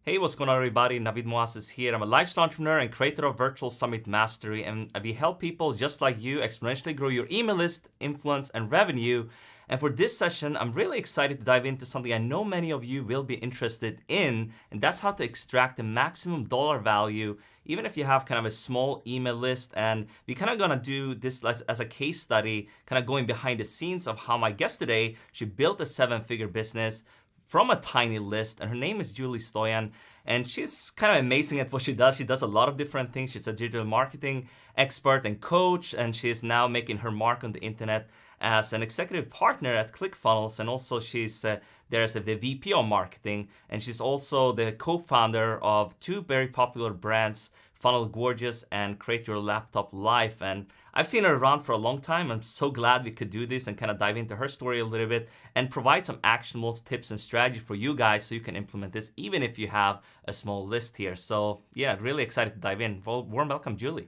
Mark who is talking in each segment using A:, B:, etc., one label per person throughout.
A: Hey, what's going on, everybody? Navid is here. I'm a lifestyle entrepreneur and creator of Virtual Summit Mastery, and we help people just like you exponentially grow your email list, influence, and revenue. And for this session, I'm really excited to dive into something I know many of you will be interested in, and that's how to extract the maximum dollar value, even if you have kind of a small email list. And we're kind of gonna do this as a case study, kind of going behind the scenes of how my guest today, she built a 7-figure business from a tiny list, and her name is Stoian, and she's kind of amazing at what she does. She does a lot of different things. She's a digital marketing expert and coach, and she is now making her mark on the internet as an executive partner at ClickFunnels, and also she's there as the VP of marketing, and she's also the co-founder of two very popular brands, Funnel Gorgeous and Create Your Laptop Life. And I've seen her around for a long time. I'm so glad we could do this and kind of dive into her story a little bit and provide some actionable tips and strategy for you guys so you can implement this even if you have a small list here. So yeah, really excited to dive in. Well, warm welcome, Julie.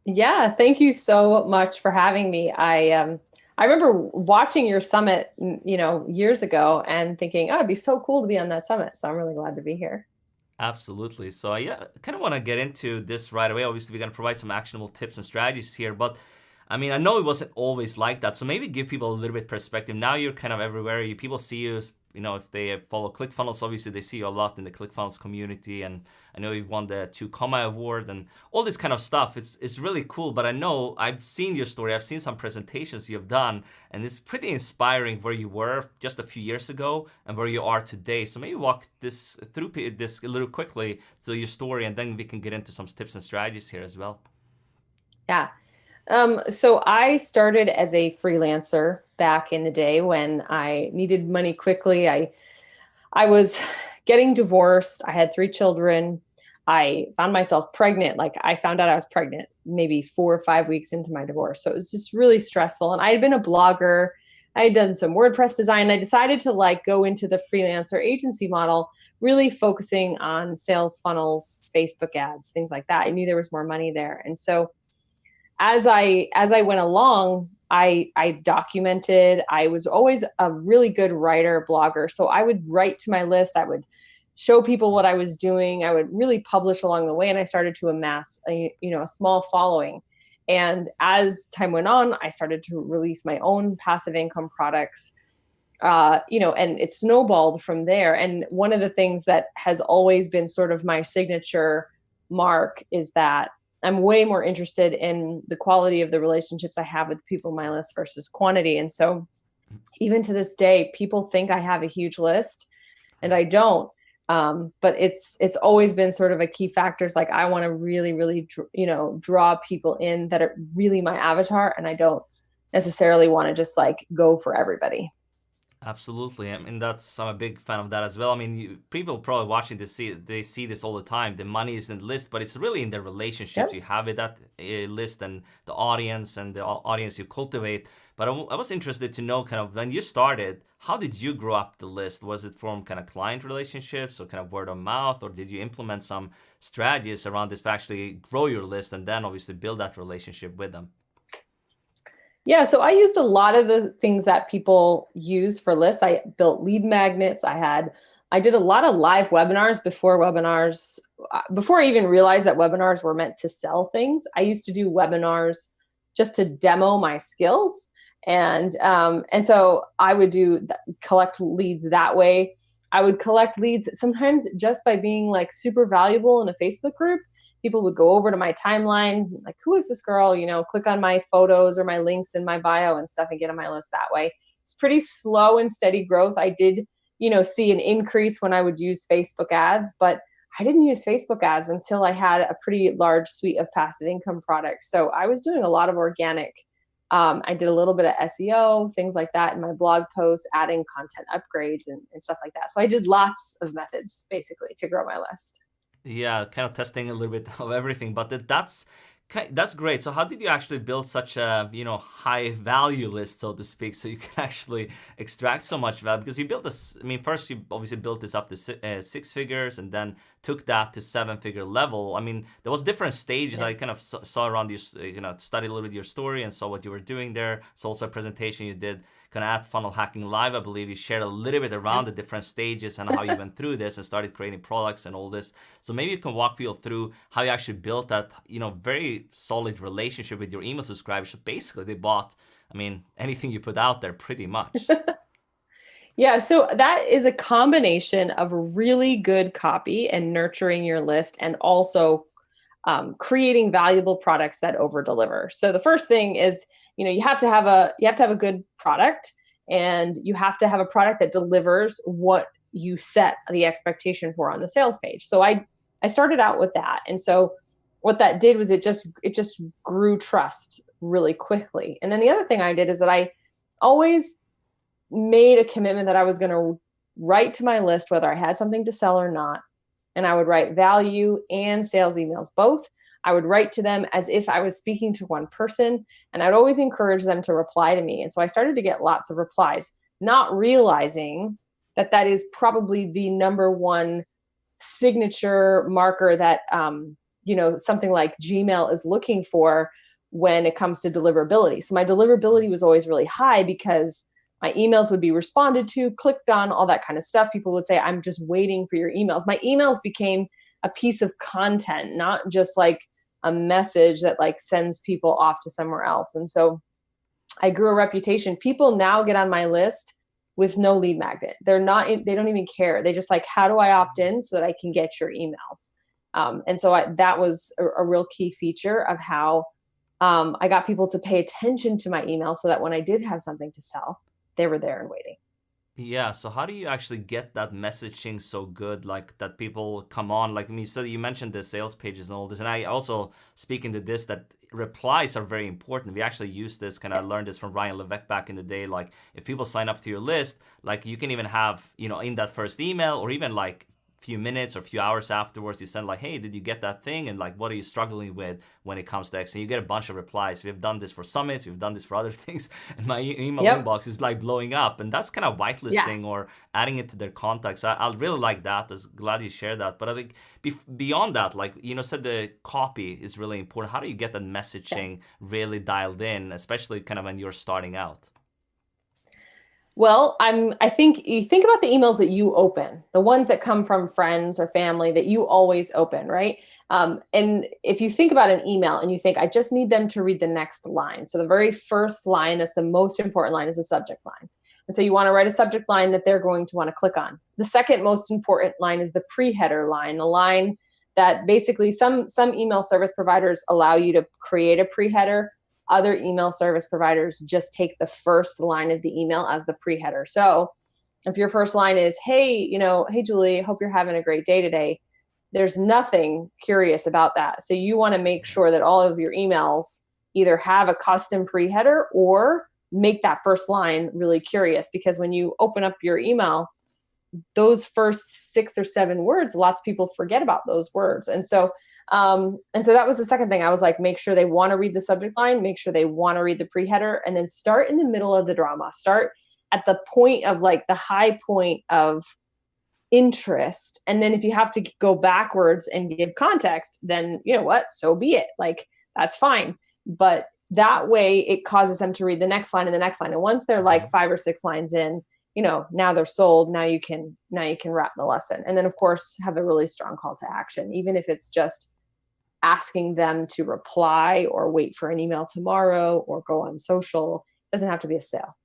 B: Yeah, thank you so much for having me. I remember watching your summit, years ago and thinking, oh, it'd be so cool to be on that summit. So I'm really glad to be here.
A: Absolutely. So yeah, I kind of want to get into this right away. Obviously, we're going to provide some actionable tips and strategies here, but I mean, I know it wasn't always like that. So maybe give people a little bit perspective. Now you're kind of everywhere. People see you, if they follow ClickFunnels, obviously they see you a lot in the ClickFunnels community. And I know you've won the 2 Comma Award and all this kind of stuff. It's really cool. But I know I've seen your story. I've seen some presentations you've done, and it's pretty inspiring where you were just a few years ago and where you are today. So maybe walk this through this a little quickly, so your story, and then we can get into some tips and strategies here as well.
B: Yeah. So I started as a freelancer back in the day when I needed money quickly. I was getting divorced. I had 3 children. I found myself pregnant. Like I found out I was pregnant maybe 4 or 5 weeks into my divorce. So it was just really stressful. And I had been a blogger. I had done some WordPress design. I decided to go into the freelancer agency model, really focusing on sales funnels, Facebook ads, things like that. I knew there was more money there. And so as I went along, I documented. I was always a really good writer, blogger. So I would write to my list. I would show people what I was doing. I would really publish along the way, and I started to amass a small following. And as time went on, I started to release my own passive income products. And it snowballed from there. And one of the things that has always been sort of my signature mark is that I'm way more interested in the quality of the relationships I have with people on my list versus quantity. And so even to this day, people think I have a huge list and I don't. But it's always been sort of a key factor. It's like, I want to really, really, draw people in that are really my avatar. And I don't necessarily want to just go for everybody.
A: Absolutely. I mean, I'm a big fan of that as well. I mean, people probably watching this, they see this all the time. The money is in the list, but it's really in the relationships
B: Yep.
A: you have with that list and the audience audience you cultivate. But I was interested to know kind of when you started, how did you grow up the list? Was it from kind of client relationships or kind of word of mouth, or did you implement some strategies around this to actually grow your list and then obviously build that relationship with them?
B: Yeah, so I used a lot of the things that people use for lists. I built lead magnets. I did a lot of live webinars before I even realized that webinars were meant to sell things. I used to do webinars just to demo my skills. And so I would collect leads that way. I would collect leads sometimes just by being super valuable in a Facebook group. People would go over to my timeline, like, who is this girl? Click on my photos or my links in my bio and stuff and get on my list that way. It's pretty slow and steady growth. I did, see an increase when I would use Facebook ads, but I didn't use Facebook ads until I had a pretty large suite of passive income products. So I was doing a lot of organic. I did a little bit of SEO, things like that in my blog posts, adding content upgrades and stuff like that. So I did lots of methods basically to grow my list.
A: Yeah, kind of testing a little bit of everything, but that's great. So how did you actually build such a high value list, so to speak, so you can actually extract so much value? Because you built this. I mean, first you obviously built this up to 6 figures, and then took that to 7-figure level. I mean, there was different stages.
B: Yeah.
A: I kind of saw around you, studied a little bit your story and saw what you were doing there. So also a presentation you did. kind of at Funnel Hacking Live, I believe you shared a little bit around the different stages and how you went through this and started creating products and all this. So maybe you can walk people through how you actually built that, very solid relationship with your email subscribers. So basically they bought, anything you put out there pretty much.
B: Yeah, so that is a combination of really good copy and nurturing your list, and also creating valuable products that over deliver. So the first thing is, you have to have a good product, and you have to have a product that delivers what you set the expectation for on the sales page. So I started out with that, and so what that did was it just grew trust really quickly. And then the other thing I did is that I always made a commitment that I was going to write to my list whether I had something to sell or not. And I would write value and sales emails, both. I would write to them as if I was speaking to one person, and I'd always encourage them to reply to me. And so I started to get lots of replies, not realizing that that is probably the number one signature marker that, something like Gmail is looking for when it comes to deliverability. So my deliverability was always really high because my emails would be responded to, clicked on, all that kind of stuff. People would say, I'm just waiting for your emails. My emails became a piece of content, not just like a message that like sends people off to somewhere else. And so I grew a reputation. People now get on my list with no lead magnet. They don't even care. They just like, how do I opt in so that I can get your emails? And so that was a real key feature of how I got people to pay attention to my email, so that when I did have something to sell, they were there and waiting.
A: Yeah, so how do you actually get that messaging so good, like that people come on? Like, so you mentioned the sales pages and all this, and I also speak into this, that replies are very important. We actually use this, I learned this from Ryan Levesque back in the day. Like, if people sign up to your list, like you can even have, in that first email, or even like few minutes or few hours afterwards, you send like, hey, did you get that thing? And like, what are you struggling with when it comes to X? And you get a bunch of replies. We've done this for summits, we've done this for other things, and my email inbox is like blowing up. And that's kind of whitelisting or adding it to their contacts. I really like that. I'm glad you shared that. But I think beyond that, like, said the copy is really important. How do you get that messaging really dialed in, especially kind of when you're starting out?
B: Well, I think you think about the emails that you open, the ones that come from friends or family that you always open, right? And if you think about an email and you think, I just need them to read the next line. So the very first line, that's the most important line, is the subject line. And so you want to write a subject line that they're going to want to click on. The second most important line is the pre-header line, the line that basically some email service providers allow you to create a pre-header. Other email service providers just take the first line of the email as the pre-header. So if your first line is, hey, hey, Julie, hope you're having a great day today, there's nothing curious about that. So you want to make sure that all of your emails either have a custom pre-header or make that first line really curious, because when you open up your email, those first 6 or 7 words, lots of people forget about those words. And so that was the second thing. I was like, make sure they want to read the subject line, make sure they want to read the pre-header, and then start in the middle of the drama. Start at the point of like the high point of interest. And then if you have to go backwards and give context, then you know what, so be it. Like, that's fine. But that way it causes them to read the next line and the next line. And once they're like 5 or 6 lines in, now they're sold. Now you can wrap the lesson. And then of course have a really strong call to action, even if it's just asking them to reply or wait for an email tomorrow or go on social. It doesn't have to be a sale.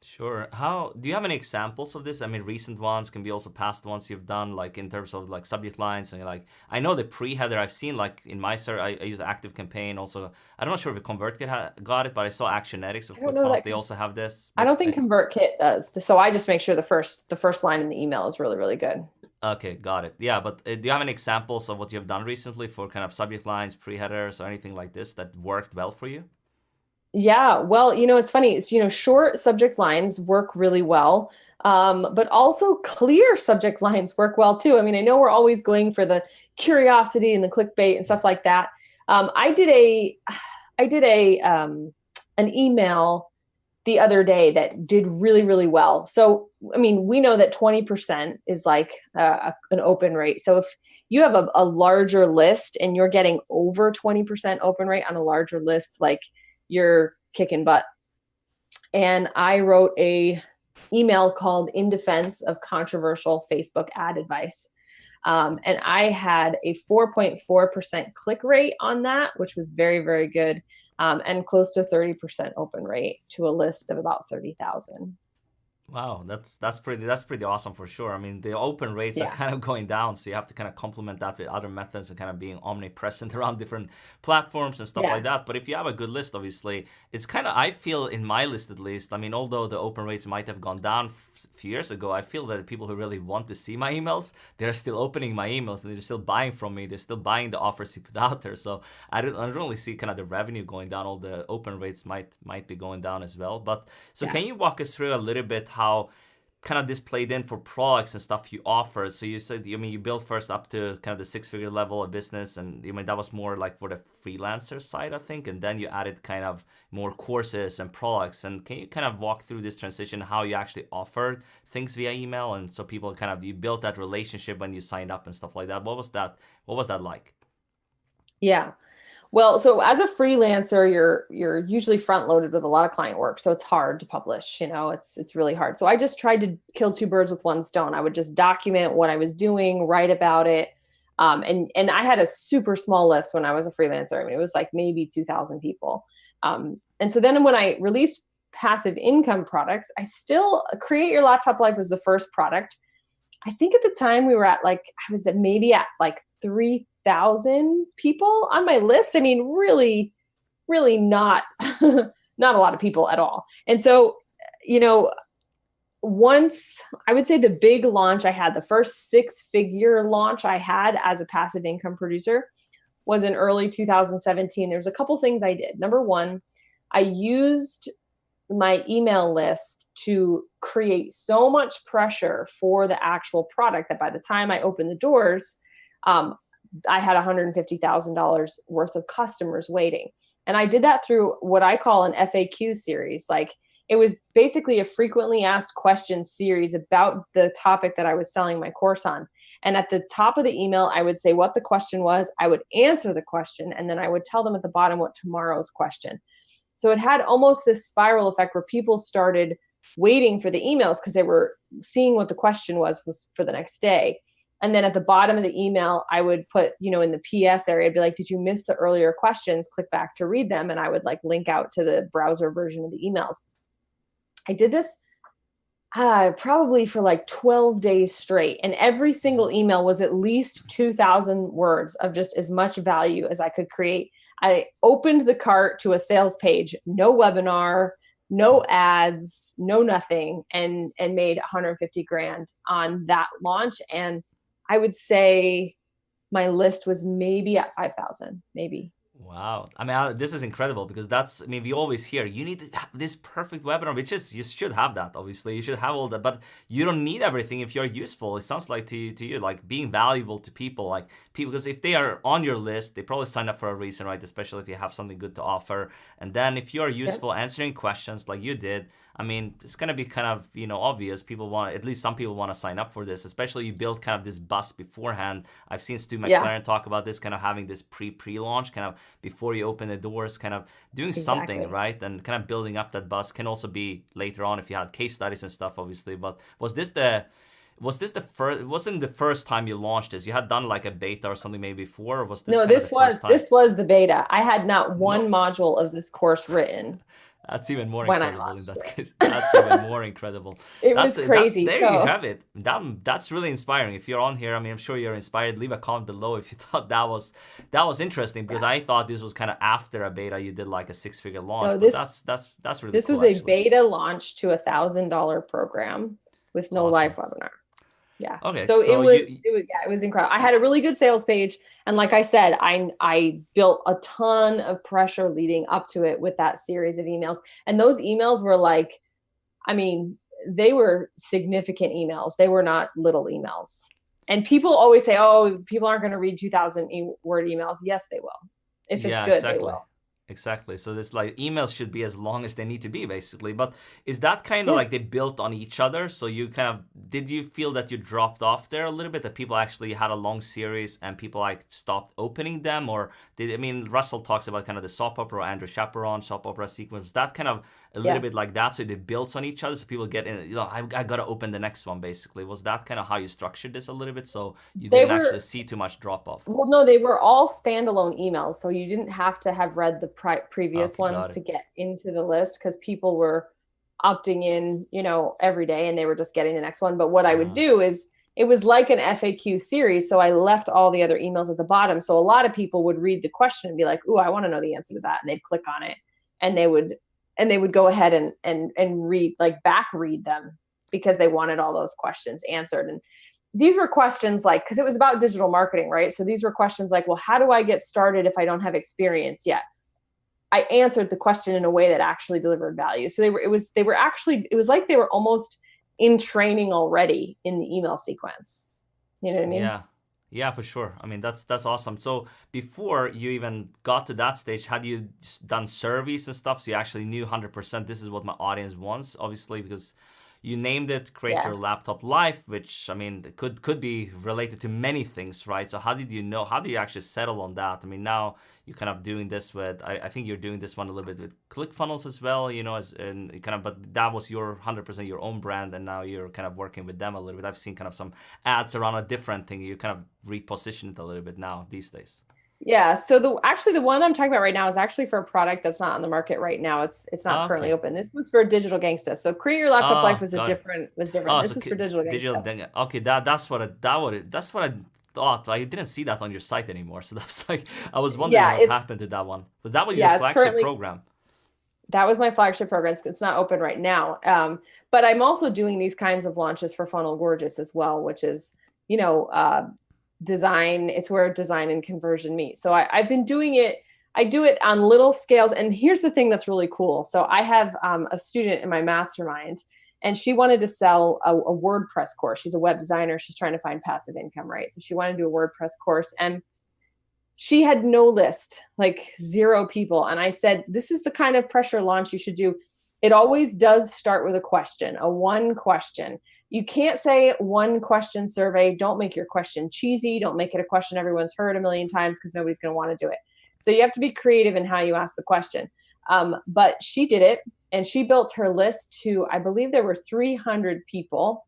A: Sure. How do you have any examples of this? Recent ones can be also past ones you've done, like in terms of like subject lines and like, I know the pre-header I've seen, like in my search, I use Active Campaign also. I'm not sure if ConvertKit got it, but I saw Actionetics of ClickFunnels. They also have this.
B: I don't think ConvertKit does. So I just make sure the first line in the email is really, really good.
A: Okay, got it. Yeah, but do you have any examples of what you've done recently for kind of subject lines, pre-headers, or anything like this that worked well for you?
B: Yeah, well, it's funny. Short subject lines work really well, but also clear subject lines work well too. I know we're always going for the curiosity and the clickbait and stuff like that. I did an email the other day that did really, really well. So, we know that 20% is like an open rate. So if you have a larger list and you're getting over 20% open rate on a larger list, like, you're kicking butt. And I wrote a email called In Defense of Controversial Facebook Ad Advice. And I had a 4.4% click rate on that, which was very, very good, and close to 30% open rate to a list of about 30,000.
A: Wow, that's pretty awesome for sure. I mean, the open rates are
B: Yeah.
A: kind of going down, so you have to kind of complement that with other methods and kind of being omnipresent around different platforms and stuff
B: Yeah.
A: like that. But if you have a good list, obviously, it's kind of, I feel in my list at least, I mean, although the open rates might have gone down a few years ago, I feel that the people who really want to see my emails, they're still opening my emails and they're still buying from me. They're still buying the offers you put out there. So I don't really see kind of the revenue going down. All the open rates might be going down as well. But so
B: Yeah.
A: can you walk us through a little bit how kind of this played in for products and stuff you offer? So you said, I mean, you built first up to kind of the six-figure level of business, and I mean that was more like for the freelancer side, I think, and then you added kind of more courses and products. And can you kind of walk through this transition, how you actually offered things via email, and so people kind of, you built that relationship when you signed up and stuff like that? What was that? What was that like?
B: Yeah. Well, so as a freelancer, you're usually front loaded with a lot of client work, so it's hard to publish. It's really hard. So I just tried to kill two birds with one stone. I would just document what I was doing, write about it, and I had a super small list when I was a freelancer. I mean, it was like maybe 2,000 people. And so then when I released passive income products, I still Create Your Laptop Life was the first product. I think at the time we were at like, I was at maybe at like 3,000 people on my list. I mean, really, really not, not a lot of people at all. And so, you know, once I would say the big launch I had, the first six-figure launch I had as a passive income producer was in early 2017. There's a couple things I did. Number one, I used my email list to create so much pressure for the actual product that by the time I opened the doors, I had $150,000 worth of customers waiting. And I did that through what I call an FAQ series. Like, it was basically a frequently asked questions series about the topic that I was selling my course on. And at the top of the email, I would say what the question was, I would answer the question, and then I would tell them at the bottom what tomorrow's question. So it had almost this spiral effect where people started waiting for the emails because they were seeing what the question was for the next day. And then at the bottom of the email, I would put, in the PS area, I'd be like, did you miss the earlier questions? Click back to read them. And I would like link out to the browser version of the emails. I did this probably for like 12 days straight. And every single email was at least 2,000 words of just as much value as I could create. I opened the cart to a sales page, no webinar, no ads, no nothing, and made 150 grand on that launch. And I would say my list was maybe at 5,000, maybe.
A: Wow. I mean, this is incredible because I mean, we always hear you need to have this perfect webinar, which is, you should have that, obviously. You should have all that, but you don't need everything if you're useful. It sounds like to you, like being valuable to people, like people, because if they are on your list, they probably sign up for a reason, right? Especially if you have something good to offer. And then if you're useful, answering questions like you did, I mean, it's going to be kind of, obvious. People want, at least some people want to sign up for this, especially you build kind of this buzz beforehand. I've seen Stu McLaren talk about this, kind of having this pre-launch, kind of before you open the doors, kind of doing something, right? And kind of building up that buzz. Can also be later on if you had case studies and stuff, obviously. But was this the first? It wasn't the first time you launched this. You had done like a beta or something maybe before. Or was this?
B: No, this was the beta. I had not one module of this course written.
A: That's even more incredible in that case. That's even more incredible.
B: It was crazy.
A: There you have it. That's really inspiring. If you're on here, I mean, I'm sure you're inspired. Leave a comment below if you thought that was interesting, because I thought this was kind of after a beta. You did like a six-figure launch.
B: No,
A: but that's really
B: this
A: cool,
B: was a
A: actually.
B: beta launch to $1,000 program with no live webinar. Yeah.
A: Okay.
B: So it was incredible. I had a really good sales page. And like I said, I built a ton of pressure leading up to it with that series of emails. And those emails were like, I mean, they were significant emails. They were not little emails. And people always say, oh, people aren't going to read 2,000 word emails. Yes, they will. If it's good, they will.
A: Exactly. So this like emails should be as long as they need to be basically. But is that kind of
B: Yeah.
A: like they built on each other? So you kind of did you feel that you dropped off there a little bit, that people actually had a long series and people like stopped opening them? Or did I mean Russell talks about kind of the soap opera, Andrew Chaperon, soap opera sequence. Was that kind of a little
B: Yeah.
A: bit like that? So they built on each other so people get in, I gotta open the next one basically. Was that kind of how you structured this a little bit so you
B: They
A: didn't actually
B: were,
A: see too much drop off?
B: well, no, they were all standalone emails. So you didn't have to have read the previous
A: Okay,
B: ones
A: got it.
B: to get into the list because people were opting in, every day and they were just getting the next one. But what I would
A: Uh,
B: do is it was like an FAQ series. So I left all the other emails at the bottom. So a lot of people would read the question and be like, "Ooh, I want to know the answer to that." And they'd click on it and they would go ahead and read, like back read them because they wanted all those questions answered. And these were questions like, because it was about digital marketing, right? So these were questions like, well, how do I get started if I don't have experience yet? I answered the question in a way that actually delivered value. So it was like they were almost in training already in the email sequence. You know what I mean?
A: Yeah. Yeah, for sure. I mean, that's awesome. So before you even got to that stage, had you done surveys and stuff? So you actually knew 100% this is what my audience wants, obviously, because you named it Create
B: Yeah.
A: Your Laptop Life, which I mean could be related to many things, right? So how did you know? How did you actually settle on that? I mean, now you're kind of doing this with. I think you're doing this one a little bit with ClickFunnels as well, and kind of. But that was your 100% your own brand, and now you're kind of working with them a little bit. I've seen kind of some ads around a different thing. You kind of reposition it a little bit now these days.
B: Yeah. So the one I'm talking about right now is actually for a product that's not on the market right now. It's not currently
A: Okay.
B: open. This was for Digital Gangsta. So Create Your Laptop Life was
A: Got it.
B: different.
A: Oh,
B: This
A: so
B: was for Digital
A: digital
B: Gangsta.
A: thing. Okay, that's what I thought. I didn't see that on your site anymore. So that's like I was wondering
B: Yeah,
A: what happened to that one. But that was your
B: it's
A: flagship
B: currently
A: program.
B: that was my flagship program. It's not open right now. But I'm also doing these kinds of launches for Funnel Gorgeous as well, which is, you know, design. It's where design and conversion meet. So I've been doing it. I do it on little scales. And here's the thing that's really cool. So I have a student in my mastermind, and she wanted to sell a WordPress course. She's a web designer. She's trying to find passive income, right? So she wanted to do a WordPress course. And she had no list, like 0 people. And I said, this is the kind of pressure launch you should do. It always does start with a question, a one question. You can't say one question survey. Don't make your question cheesy. Don't make it a question everyone's heard a million times because nobody's going to want to do it. So you have to be creative in how you ask the question. But she did it, and she built her list to, I believe there were 300 people,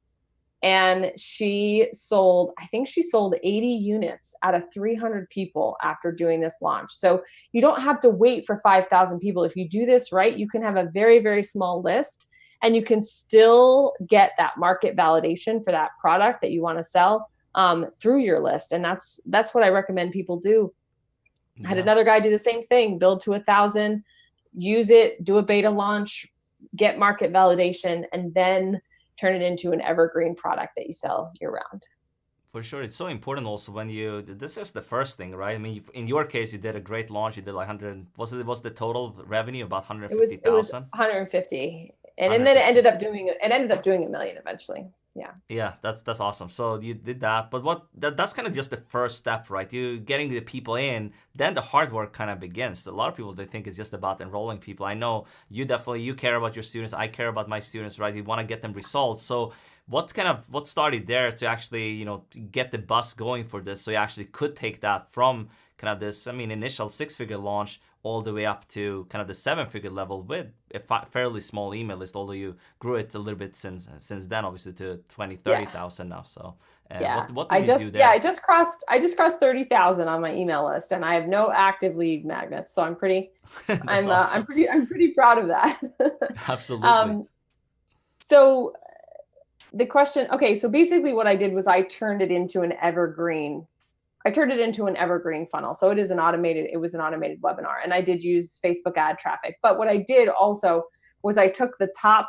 B: and I think she sold 80 units out of 300 people after doing this launch. So you don't have to wait for 5,000 people. If you do this right, you can have a very, very small list, and you can still get that market validation for that product that you want to sell through your list. And that's what I recommend people do. I had
A: Yeah.
B: another guy do the same thing, build to 1,000, use it, do a beta launch, get market validation, and then turn it into an evergreen product that you sell year round.
A: For sure, it's so important also when this is the first thing, right? I mean, in your case, you did a great launch. You did like 100, was the total revenue about
B: It was
A: 150,000?
B: 150, and then
A: 150.
B: it ended up doing a million eventually. Yeah.
A: Yeah, that's awesome. So you did that, but that's kind of just the first step, right? You getting the people in, then the hard work kind of begins. A lot of people they think it's just about enrolling people. I know you care about your students. I care about my students, right? You want to get them results. So what started there to actually get the bus going for this, so you actually could take that from kind of this, I mean, initial 6-figure launch all the way up to kind of the 7-figure level with a fairly small email list, although you grew it a little bit since then, obviously to 20,
B: Yeah.
A: 30,000 now. So
B: Yeah.
A: what did you do there?
B: I just crossed 30,000 on my email list, and I have no active lead magnets. So
A: That's awesome.
B: I'm pretty proud of that.
A: Absolutely.
B: So the question, okay, so basically what I did was I turned it into an evergreen funnel. So it was an automated webinar, and I did use Facebook ad traffic. But what I did also was I took the top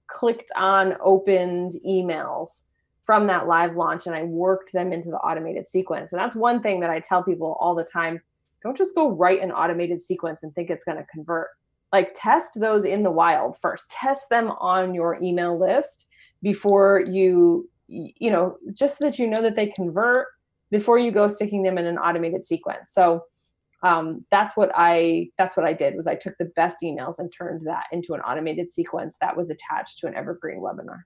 B: clicked on opened emails from that live launch, and I worked them into the automated sequence. And that's one thing that I tell people all the time. Don't just go write an automated sequence and think it's going to convert. Like, test those in the wild first. Test them on your email list before just so that you know that they convert before you go sticking them in an automated sequence. So That's what I did. Was I took the best emails and turned that into an automated sequence that was attached to an evergreen webinar.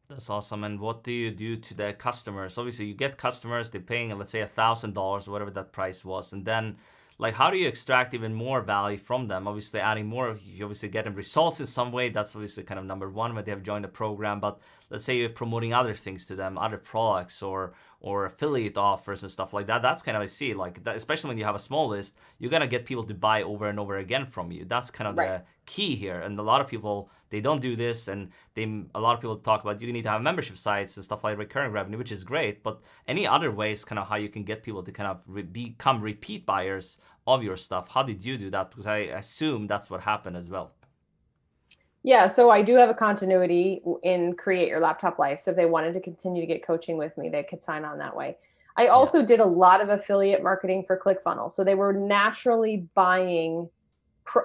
A: That's awesome. And what do you do to the customers? Obviously, you get customers, they're paying, let's say, $1,000 or whatever that price was. And then, like, how do you extract even more value from them? Obviously, adding more, you obviously get them results in some way. That's obviously kind of number one when they have joined the program. But let's say you're promoting other things to them, other products or affiliate offers and stuff like that. That's kind of, I see, like, that, especially when you have a small list, you're going to get people to buy over and over again from you. That's kind of the key here. And a lot of people, they don't do this, and a lot of people talk about you need to have membership sites and stuff like recurring revenue, which is great, but any other ways kind of how you can get people to kind of become repeat buyers of your stuff? How did you do that? Because I assume that's what happened as well.
B: Yeah, so I do have a continuity in Create Your Laptop Life. So if they wanted to continue to get coaching with me, they could sign on that way. I also did a lot of affiliate marketing for ClickFunnels. So they were naturally buying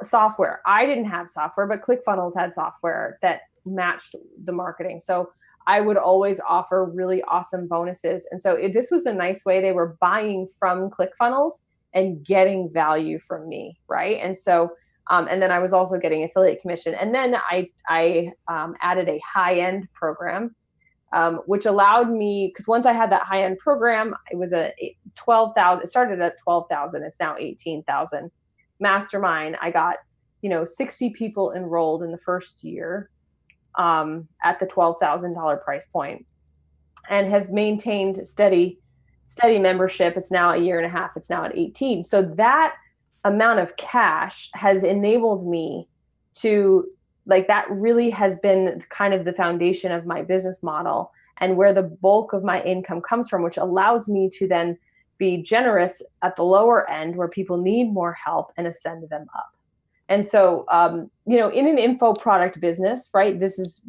B: software. I didn't have software, but ClickFunnels had software that matched the marketing. So I would always offer really awesome bonuses. And so this was a nice way. They were buying from ClickFunnels and getting value from me, right? And so and then I was also getting affiliate commission. And then I added a high-end program, which allowed me, because once I had that high-end program, it was a 12,000. It started at 12,000. It's now 18,000. Mastermind. I got 60 people enrolled in the first year at the $12,000 price point, and have maintained steady membership. It's now a year and a half. It's now at 18. So that amount of cash has enabled me to, like, that really has been kind of the foundation of my business model and where the bulk of my income comes from, which allows me to then be generous at the lower end where people need more help and ascend them up. And so, in an info product business, right, this is,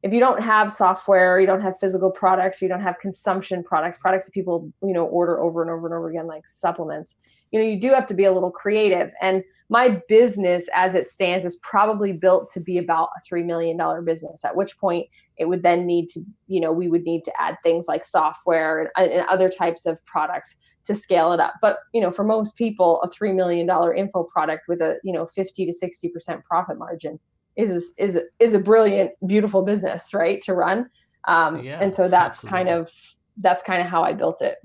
B: if you don't have software, you don't have physical products, you don't have consumption products that people, order over and over and over again, like supplements, you do have to be a little creative. And my business as it stands is probably built to be about a $3 million business, at which point it would then need to, we would need to add things like software and other types of products to scale it up. But, for most people, a $3 million info product with a, 50 to 60% profit margin is a brilliant, beautiful business, right, to run. And so that's absolutely kind of how I built it.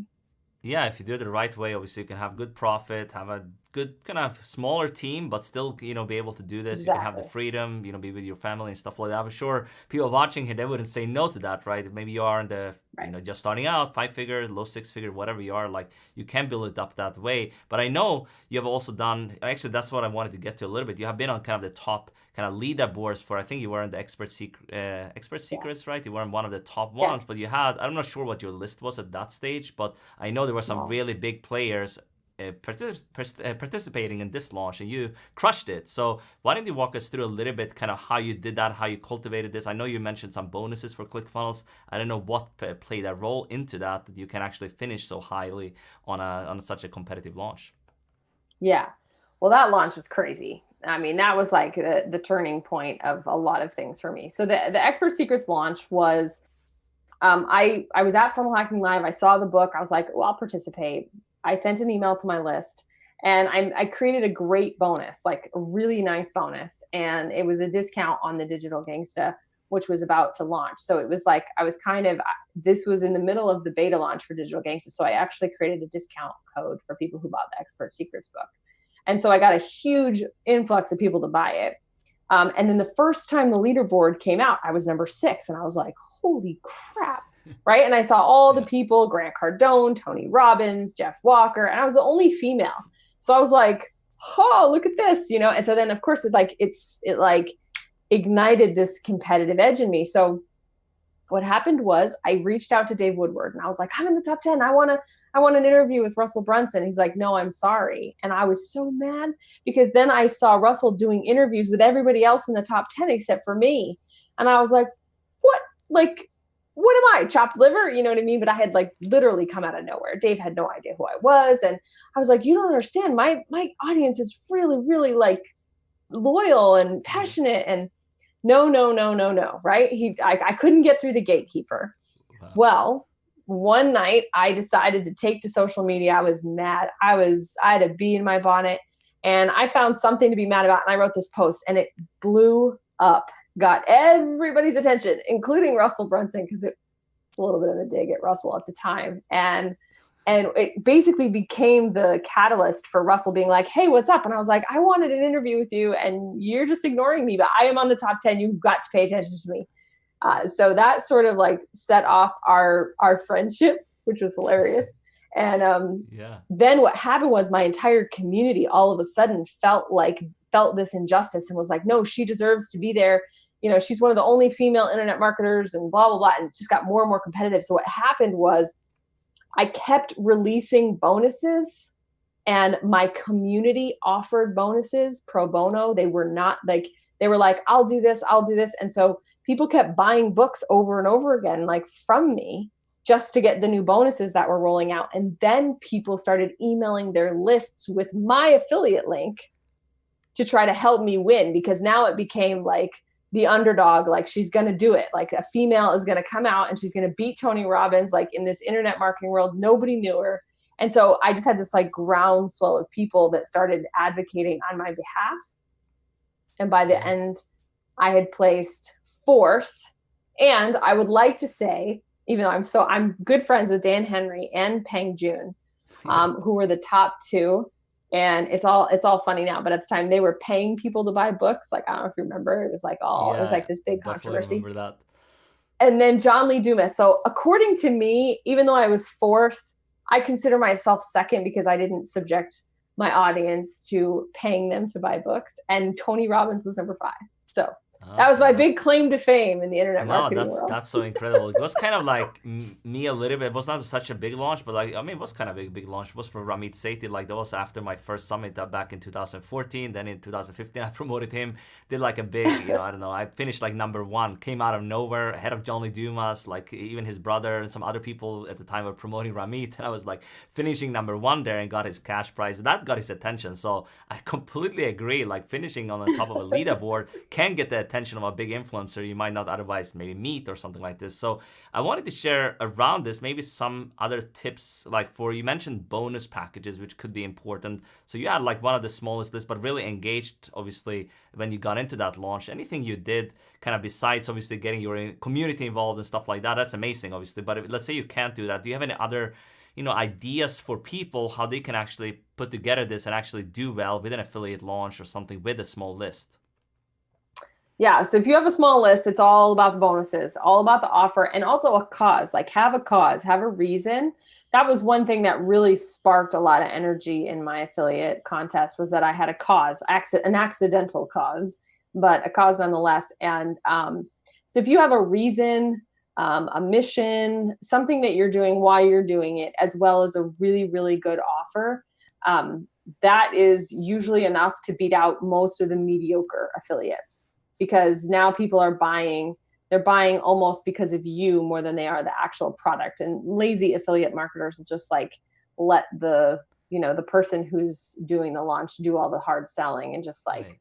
A: Yeah, if you do it the right way, obviously you can have good profit, have a good kind of smaller team, but still, be able to do this. Exactly. You can have the freedom, be with your family and stuff like that. I'm sure people watching here, they wouldn't say no to that, right? Maybe you are in the, just starting out, 5-figure, low 6-figure, whatever you are, like you can build it up that way. But I know you have also done, actually, that's what I wanted to get to a little bit. You have been on kind of the top kind of leaderboards for, I think you were in the Expert Secrets, right? You were in one of the top ones, but you had, I'm not sure what your list was at that stage, but I know there were some really big players participating in this launch, and you crushed it. So why don't you walk us through a little bit kind of how you did that, how you cultivated this? I know you mentioned some bonuses for ClickFunnels. I don't know what played a role into that you can actually finish so highly on such a competitive launch. Yeah,
B: well, that launch was crazy. I mean, that was like the turning point of a lot of things for me. So the Expert Secrets launch was, I was at Funnel Hacking Live. I saw the book. I was like, well, I'll participate. I sent an email to my list, and I created a great bonus, like a really nice bonus. And it was a discount on the Digital Gangsta, which was about to launch. So it was like, this was in the middle of the beta launch for Digital Gangsta. So I actually created a discount code for people who bought the Expert Secrets book. And so I got a huge influx of people to buy it. And then the first time the leaderboard came out, I was number 6. And I was like, holy crap. Right. And I saw all the people, Grant Cardone, Tony Robbins, Jeff Walker, and I was the only female. So I was like, oh, look at this, And so then, of course, it ignited this competitive edge in me. So what happened was I reached out to Dave Woodward, and I was like, I'm in the top 10. I want an interview with Russell Brunson. He's like, no, I'm sorry. And I was so mad because then I saw Russell doing interviews with everybody else in the top 10 except for me. And I was like, what? What am I, chopped liver? You know what I mean? But I had literally come out of nowhere. Dave had no idea who I was. And I was like, you don't understand. My audience is really, really loyal and passionate. And no. Right. I couldn't get through the gatekeeper. Wow. Well, one night I decided to take to social media. I was mad. I had a bee in my bonnet, and I found something to be mad about. And I wrote this post, and it blew up, got everybody's attention, including Russell Brunson, because it's a little bit of a dig at Russell at the time. And it basically became the catalyst for Russell being like, hey, what's up? And I was like, I wanted an interview with you and you're just ignoring me, but I am on the top 10. You've got to pay attention to me. So that sort of like set off our friendship, which was hilarious. And then what happened was my entire community all of a sudden felt this injustice and was like, no, she deserves to be there. She's one of the only female internet marketers and blah, blah, blah. And it just got more and more competitive. So what happened was I kept releasing bonuses, and my community offered bonuses pro bono. They were like, I'll do this. And so people kept buying books over and over again, like from me, just to get the new bonuses that were rolling out. And then people started emailing their lists with my affiliate link to try to help me win, because now it became like the underdog, like she's going to do it. Like a female is going to come out and she's going to beat Tony Robbins, like in this internet marketing world. Nobody knew her. And so I just had this like groundswell of people that started advocating on my behalf. And by the end, I had placed 4th. And I would like to say, even though I'm good friends with Dan Henry and Peng Joon, who were the top 2. And it's all funny now, but at the time they were paying people to buy books. Like, I don't know if you remember, it was like, it was like this big controversy.
A: Remember that.
B: And then John Lee Dumas. So according to me, even though I was 4th, I consider myself 2nd because I didn't subject my audience to paying them to buy books. And Tony Robbins was number 5. So that was my big claim to fame in the internet marketing world.
A: That's so incredible. It was kind of like me a little bit. It was not such a big launch, but it was kind of a big launch. It was for Ramit Sethi. Like that was after my first summit back in 2014. Then in 2015, I promoted him. Did like a big, I don't know. I finished like number 1. Came out of nowhere, ahead of John Lee Dumas. Like even his brother and some other people at the time were promoting Ramit. And I was like finishing number 1 there and got his cash prize. That got his attention. So I completely agree. Like finishing on the top of a leaderboard can get the attention of a big influencer you might not otherwise maybe meet or something like this. So I wanted to share around this maybe some other tips, like you mentioned bonus packages, which could be important. So you had like one of the smallest lists, but really engaged obviously when you got into that launch. Anything you did kind of besides obviously getting your community involved and stuff like that, that's amazing obviously. But let's say you can't do that. Do you have any other ideas for people how they can actually put together this and actually do well with an affiliate launch or something with a small list?
B: Yeah. So if you have a small list, it's all about the bonuses, all about the offer, and also a cause. Like have a reason. That was one thing that really sparked a lot of energy in my affiliate contest, was that I had a cause, an accidental cause, but a cause nonetheless. And so if you have a reason, a mission, something that you're doing while you're doing it, as well as a really, really good offer, that is usually enough to beat out most of the mediocre affiliates. Because now people are they're buying almost because of you more than they are the actual product. And lazy affiliate marketers will just like let the person who's doing the launch do all the hard selling and just like,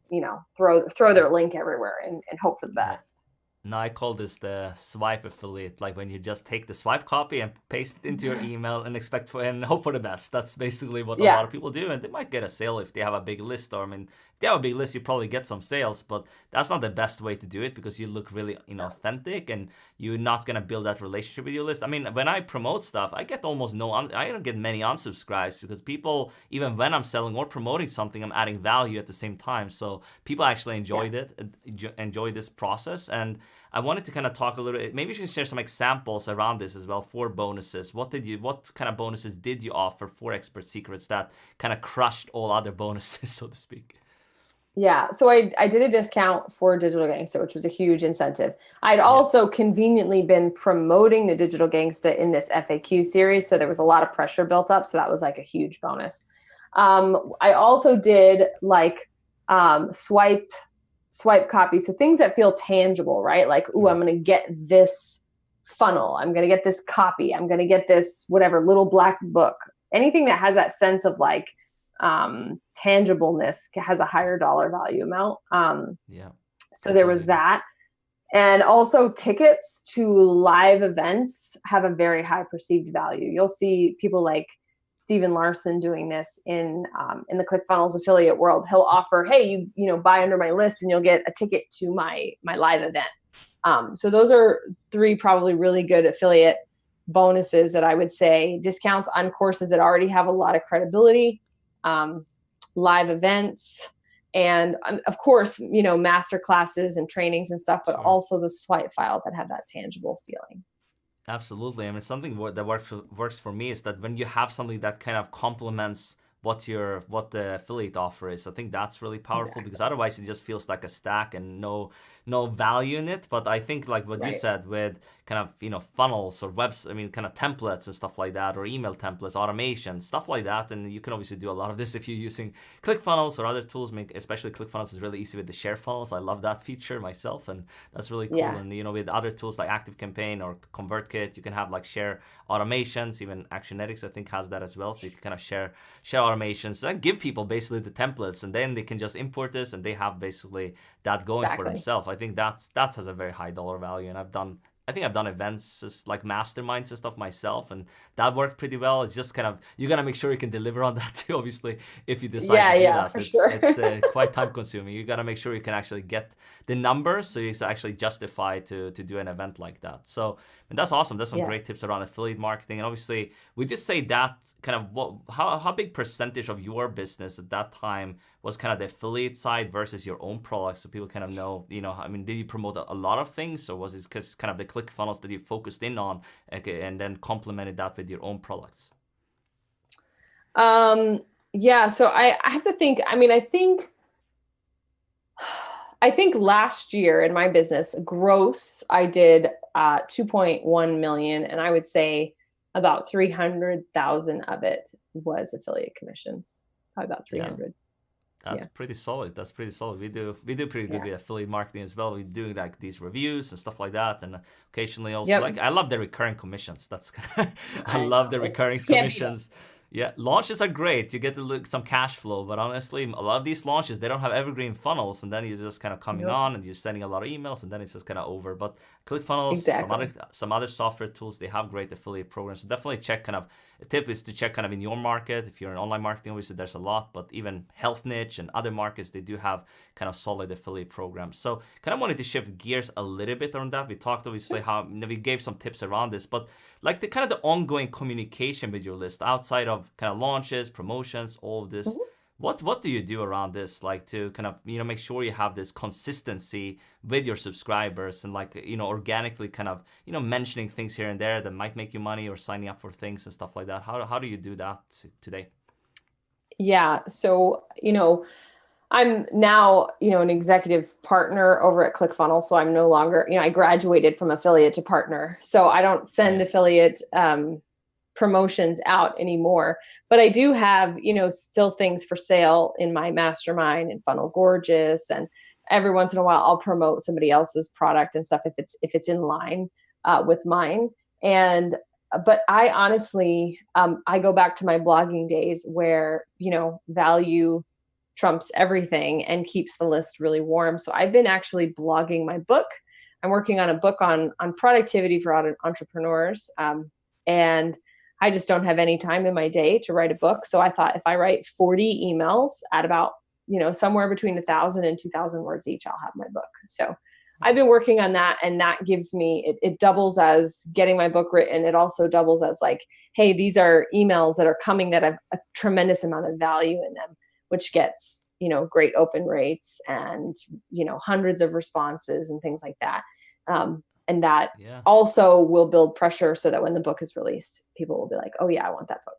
B: throw their link everywhere and hope for the best.
A: No, I call this the swipe affiliate, like when you just take the swipe copy and paste it into your email and and hope for the best. That's basically what a lot of people do. And they might get a sale if they have a big list. Or, if they have a big list, you probably get some sales, but that's not the best way to do it because you look really inauthentic and you're not going to build that relationship with your list. When I promote stuff, I get almost I don't get many unsubscribes because people, even when I'm selling or promoting something, I'm adding value at the same time. So people actually enjoy this process. And I wanted to kind of talk a little bit, maybe you can share some examples around this as well for bonuses. What kind of bonuses did you offer for Expert Secrets that kind of crushed all other bonuses, so to speak?
B: Yeah, so I did a discount for Digital Gangsta, which was a huge incentive. I'd also conveniently been promoting the Digital Gangsta in this FAQ series, so there was a lot of pressure built up, so that was like a huge bonus. I also did like swipe copy, so things that feel tangible, right? Like, I'm going to get this funnel, I'm going to get this copy, I'm going to get this whatever little black book. Anything that has that sense of like tangibleness has a higher dollar value amount. So there was that. And also tickets to live events have a very high perceived value. You'll see people like Stephen Larson doing this in the ClickFunnels affiliate world. He'll offer, hey, buy under my list and you'll get a ticket to my live event. So those are 3 probably really good affiliate bonuses that I would say. Discounts on courses that already have a lot of credibility, live events, and of course, master classes and trainings and stuff, but
A: Sure.
B: also the swipe files that have that tangible feeling.
A: Absolutely. I mean, something that works for me is that when you have something that kind of complements what the affiliate offer is, I think that's really powerful, because otherwise it just feels like a stack and no value in it. But I think like what you said with kind of funnels or kind of templates and stuff like that, or email templates, automation, stuff like that, and you can obviously do a lot of this if you're using ClickFunnels or other tools. Especially ClickFunnels is really easy with the share funnels. I love that feature myself, and that's really cool.
B: Yeah.
A: And with other tools like ActiveCampaign or ConvertKit, you can have like share automations. Even Actionetics, I think, has that as well. So you can kind of share automations and give people basically the templates, and then they can just import this and they have basically that going for themselves. I think that has a very high dollar value, and I think I've done events like masterminds and stuff myself, and that worked pretty well. It's just kind of, you gotta make sure you can deliver on that too, obviously, if you decide to do that.
B: For sure.
A: It's quite time consuming. You gotta make sure you can actually get the numbers so it's actually justified to do an event like that. So, and that's awesome. There's some great tips around affiliate marketing. And obviously, we just say that kind of how big percentage of your business at that time was kind of the affiliate side versus your own products, so people kind of know, I mean, did you promote a lot of things, or was it because kind of the ClickFunnels that you focused in on, and then complemented that with your own products?
B: Yeah, so I have to think. I mean, I think last year in my business, gross, I did 2.1 million, and I would say about 300,000 of it was affiliate commissions. Probably about 300.
A: Yeah. That's pretty solid. That's pretty solid. We do pretty good with affiliate marketing as well. We do like these reviews and stuff like that, and occasionally also like, I love the recurring commissions. That's I love the recurring commissions. Yeah, launches are great. You get to look some cash flow, but honestly, a lot of these launches, they don't have evergreen funnels, and then you're just kind of coming on and you're sending a lot of emails, and then it's just kind of over. But ClickFunnels, some other software tools, they have great affiliate programs. So definitely check a tip is to check kind of in your market. If you're in online marketing, obviously there's a lot, but even health niche and other markets, they do have kind of solid affiliate programs. So kind of wanted to shift gears a little bit on that. We talked obviously how we gave some tips around this, but like the kind of the ongoing communication with your list outside of kind of launches, promotions, all of this. What do you do around this, like to kind of make sure you have this consistency with your subscribers, and like organically kind of mentioning things here and there that might make you money, or signing up for things and stuff like that? How do you do that today?
B: Yeah, so I'm now an executive partner over at ClickFunnels, so I'm no longer I graduated from affiliate to partner, so I don't send affiliate promotions out anymore, but I do have still things for sale in my mastermind and Funnel Gorgeous, and every once in a while I'll promote somebody else's product and stuff if it's in line with mine. And but I honestly I go back to my blogging days where value trumps everything and keeps the list really warm. So I've been actually blogging my book. I'm working on a book on productivity for entrepreneurs, and I just don't have any time in my day to write a book. So I thought if I write 40 emails at about, somewhere between 1,000 and 2,000 words each, I'll have my book. So I've been working on that, and that gives me, it doubles as getting my book written. It also doubles as like, hey, these are emails that are coming that have a tremendous amount of value in them, which gets, great open rates and, hundreds of responses and things like that. And that also will build pressure so that when the book is released, people will be like, oh yeah, I want that book.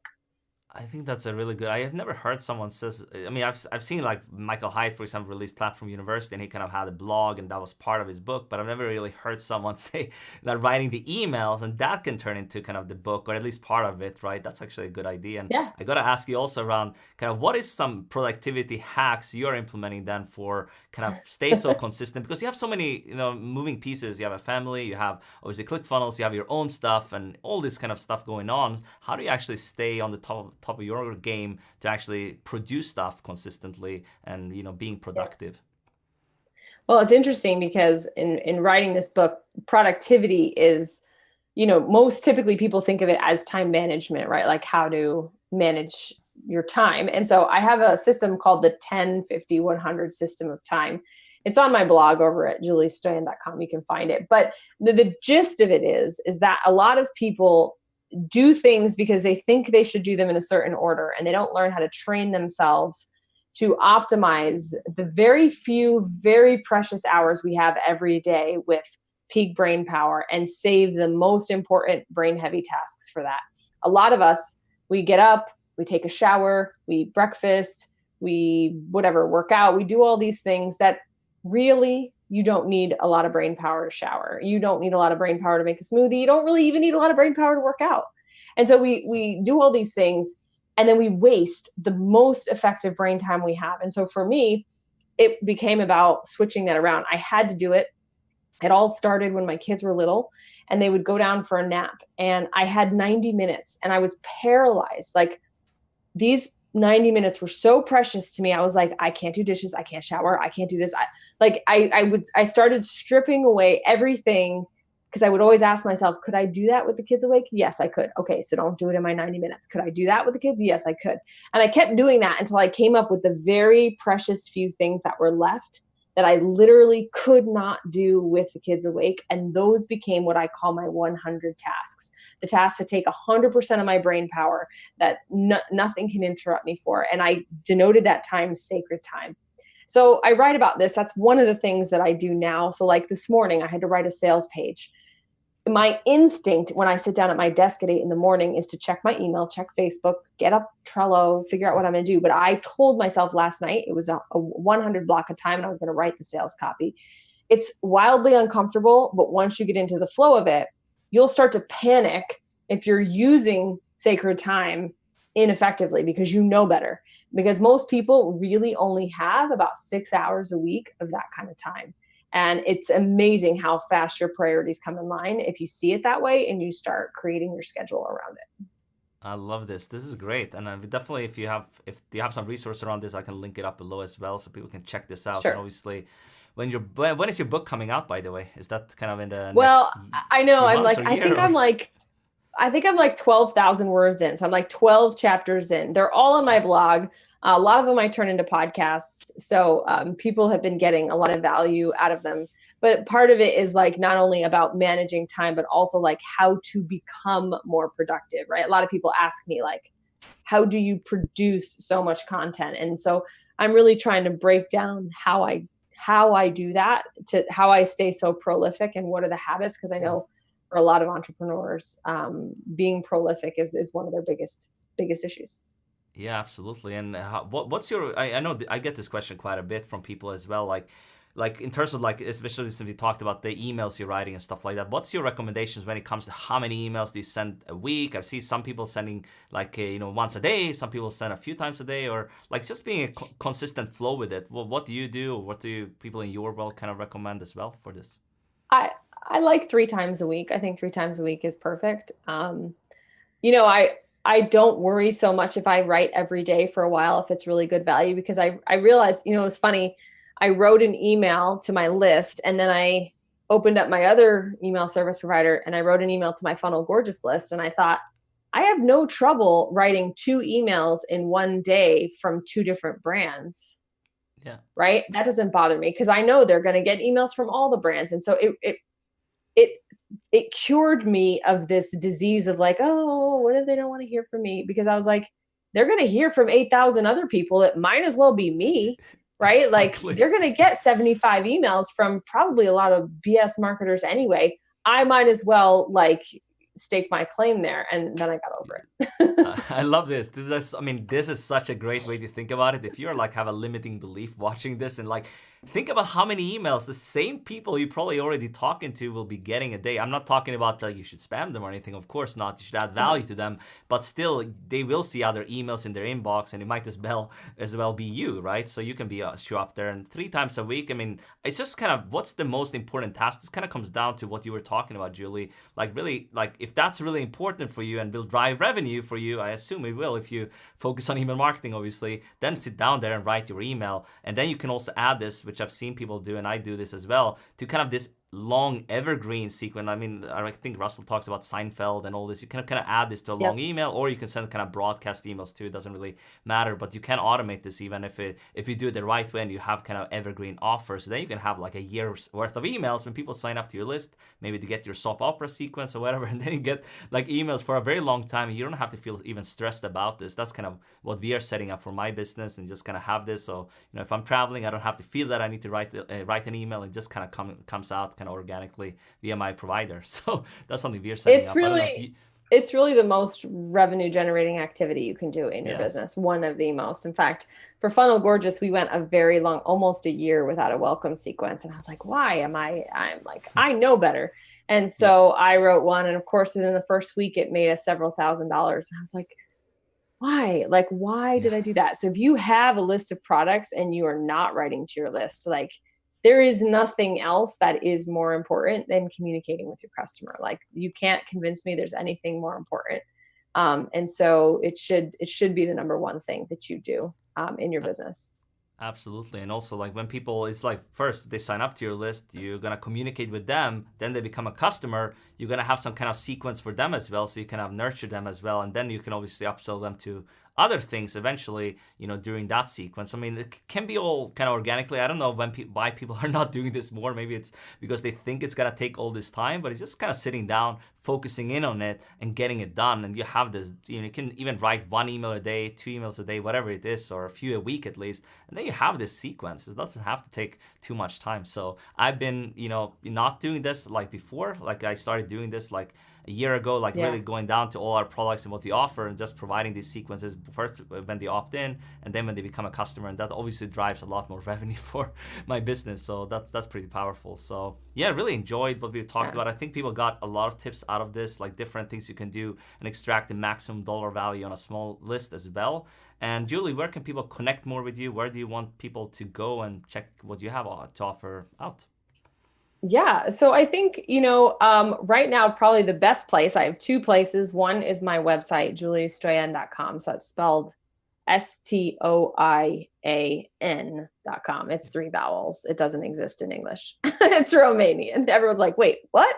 A: I think that's a really good. I have never heard someone says. I mean, I've seen like Michael Hyatt, for example, released Platform University, and he kind of had a blog, and that was part of his book. But I've never really heard someone say that writing the emails and that can turn into kind of the book, or at least part of it, right? That's actually a good idea. And I got to ask you also around kind of what is some productivity hacks you're implementing then for kind of stay so consistent, because you have so many moving pieces. You have a family, you have obviously ClickFunnels, you have your own stuff, and all this kind of stuff going on. How do you actually stay on the top of your game to actually produce stuff consistently and being productive?
B: Well, it's interesting because in writing this book, productivity is, most typically people think of it as time management, right? Like how to manage your time. And so I have a system called the 10, 50, 100 system of time. It's on my blog over at juliestoian.com. You can find it. But the gist of it is that a lot of people do things because they think they should do them in a certain order, and they don't learn how to train themselves to optimize the very few, very precious hours we have every day with peak brain power and save the most important brain heavy tasks for that. A lot of us, we get up, we take a shower, we eat breakfast, we work out, we do all these things that really you don't need a lot of brain power to shower. You don't need a lot of brain power to make a smoothie. You don't really even need a lot of brain power to work out. And so we do all these things, and then we waste the most effective brain time we have. And so for me, it became about switching that around. I had to do it. It all started when my kids were little and they would go down for a nap, and I had 90 minutes and I was paralyzed. Like, these 90 minutes were so precious to me. I was like, I can't do dishes. I can't shower. I can't do this. I started stripping away everything, because I would always ask myself, could I do that with the kids awake? Yes, I could. Okay, so don't do it in my 90 minutes. Could I do that with the kids? Yes, I could. And I kept doing that until I came up with the very precious few things that were left that I literally could not do with the kids awake. And those became what I call my 100 tasks. The tasks that take 100% of my brain power, that nothing can interrupt me for. And I denoted that time sacred time. So I write about this. That's one of the things that I do now. So like this morning, I had to write a sales page. My instinct when I sit down at my desk at 8 a.m. is to check my email, check Facebook, get up Trello, figure out what I'm going to do. But I told myself last night, it was a 100 block of time, and I was going to write the sales copy. It's wildly uncomfortable, but once you get into the flow of it, you'll start to panic if you're using sacred time ineffectively, because you know better. Because most people really only have about 6 hours a week of that kind of time. And it's amazing how fast your priorities come in line if you see it that way and you start creating your schedule around it.
A: I love this. This is great, and definitely, if you have some resource around this, I can link it up below as well, so people can check this out.
B: Sure.
A: And obviously, when is your book coming out? By the way, is that kind of in the
B: well?
A: Next
B: I know. I'm like,
A: I
B: think I'm like 12,000 words in. So I'm like 12 chapters in. They're all on my blog. A lot of them I turn into podcasts. So people have been getting a lot of value out of them. But part of it is like not only about managing time, but also like how to become more productive, right? A lot of people ask me like, how do you produce so much content? And so I'm really trying to break down how I do that, to how I stay so prolific, and what are the habits, because I know for a lot of entrepreneurs, being prolific is one of their biggest issues.
A: Yeah, absolutely. And what's your? I know I get this question quite a bit from people as well. Like in terms of like, especially since we talked about the emails you're writing and stuff like that. What's your recommendations when it comes to how many emails do you send a week? I've seen some people sending like once a day. Some people send a few times a day, or like just being a consistent flow with it. Well, what do you do? Or what do people in your world kind of recommend as well for this?
B: I like 3 times a week. I think 3 times a week is perfect. I don't worry so much if I write every day for a while, if it's really good value, because I realized, it was funny. I wrote an email to my list, and then I opened up my other email service provider and I wrote an email to my Funnel Gorgeous list. And I thought, I have no trouble writing 2 emails in one day from 2 different brands.
A: Yeah.
B: Right. That doesn't bother me, because I know they're going to get emails from all the brands. And so it cured me of this disease of like, oh, what if they don't want to hear from me? Because I was like, they're going to hear from 8,000 other people. It might as well be me, right?
A: Exactly.
B: Like, they're going to get 75 emails from probably a lot of BS marketers anyway. I might as well like stake my claim there. And then I got over it.
A: I love this. This is such a great way to think about it. If you're like have a limiting belief watching this, and like think about how many emails the same people you probably already talking to will be getting a day. I'm not talking about like you should spam them or anything. Of course not. You should add value to them, but still they will see other emails in their inbox, and it might as well be you, right? So you can be show up there, and 3 times a week. I mean, it's just kind of what's the most important task. This kind of comes down to what you were talking about, Julie. Like really, like if that's really important for you and will drive revenue for you, I assume it will if you focus on email marketing, obviously, then sit down there and write your email. And then you can also add this which I've seen people do, and I do this as well, to kind of this long evergreen sequence. I mean, I think Russell talks about Seinfeld and all this. You can kind of add this to a long email, or you can send kind of broadcast emails too. It doesn't really matter, but you can automate this even if you do it the right way and you have kind of evergreen offers. Then you can have like a year's worth of emails when people sign up to your list, maybe to get your soap opera sequence or whatever, and then you get like emails for a very long time, and you don't have to feel even stressed about this. That's kind of what we are setting up for my business, and just kind of have this. So if I'm traveling, I don't have to feel that I need to write an email. It just kind of comes out kind of organically via my provider. So that's something we're setting up.
B: It's really the most revenue generating activity you can do in your business. One of the most. In fact, for Funnel Gorgeous, we went a very long, almost a year without a welcome sequence. And I was like, why I'm like, I know better. And so I wrote one. And of course, within the first week, it made us several $1,000s. And I was like, why? Like, why did I do that? So if you have a list of products and you are not writing to your list, like, there is nothing else that is more important than communicating with your customer. Like, you can't convince me there's anything more important. And so it should be the number one thing that you do in your business.
A: Absolutely. And also, like, when people, it's like, first they sign up to your list, you're going to communicate with them, then they become a customer, you're going to have some kind of sequence for them as well, so you can have nurture them as well, and then you can obviously upsell them to other things eventually, during that sequence. I mean, it can be all kind of organically. I don't know why people are not doing this more. Maybe it's because they think it's going to take all this time, but it's just kind of sitting down, focusing in on it and getting it done. And you have this, you can even write 1 email a day, 2 emails a day, whatever it is, or a few a week at least. And then you have this sequence. It doesn't have to take too much time. So I've been, not doing this like before. Like, I started doing this like a year ago, like really going down to all our products and what we offer and just providing these sequences first when they opt in and then when they become a customer. And that obviously drives a lot more revenue for my business. So that's pretty powerful. So yeah, really enjoyed what we talked about. I think people got a lot of tips out of this, like different things you can do and extract the maximum dollar value on a small list as well. And Julie, where can people connect more with you? Where do you want people to go and check what you have to offer out?
B: Yeah. So I think, right now, probably the best place, I have 2 places. One is my website, juliastoian.com. So it's spelled STOIAN.com. It's 3 vowels. It doesn't exist in English. It's Romanian. Everyone's like, wait, what?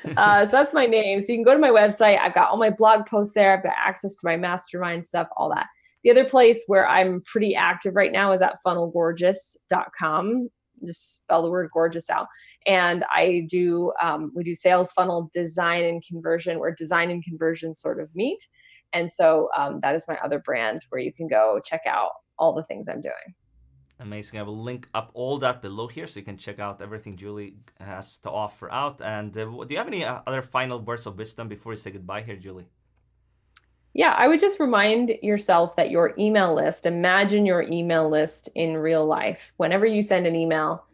B: So that's my name. So you can go to my website. I've got all my blog posts there. I've got access to my mastermind stuff, all that. The other place where I'm pretty active right now is at funnelgorgeous.com. Just spell the word gorgeous out. And I do, we do sales funnel design and conversion, where design and conversion sort of meet. And so that is my other brand where you can go check out all the things I'm doing.
A: Amazing. I will link up all that below here so you can check out everything Julie has to offer out. And do you have any other final words of wisdom before we say goodbye here, Julie?
B: Yeah, I would just remind yourself that your email list, imagine your email list in real life. Whenever you send an email,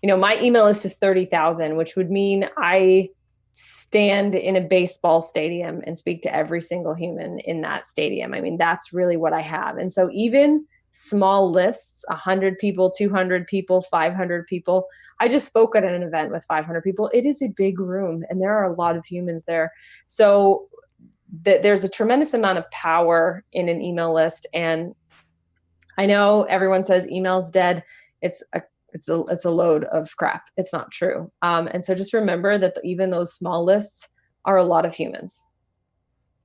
B: my email list is 30,000, which would mean I stand in a baseball stadium and speak to every single human in that stadium. I mean, that's really what I have. And so even small lists, 100 people, 200 people, 500 people. I just spoke at an event with 500 people. It is a big room and there are a lot of humans there. So there's a tremendous amount of power in an email list. And I know everyone says email's dead. It's a load of crap. It's not true. And so just remember that even those small lists are a lot of humans.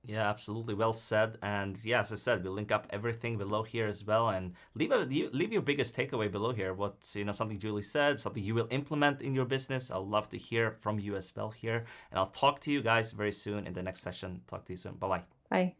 A: Yeah, absolutely. Well said. And yeah, as I said, we'll link up everything below here as well. And leave your biggest takeaway below here. What, something Julie said, something you will implement in your business. I'd love to hear from you as well here. And I'll talk to you guys very soon in the next session. Talk to you soon. Bye-bye.
B: Bye.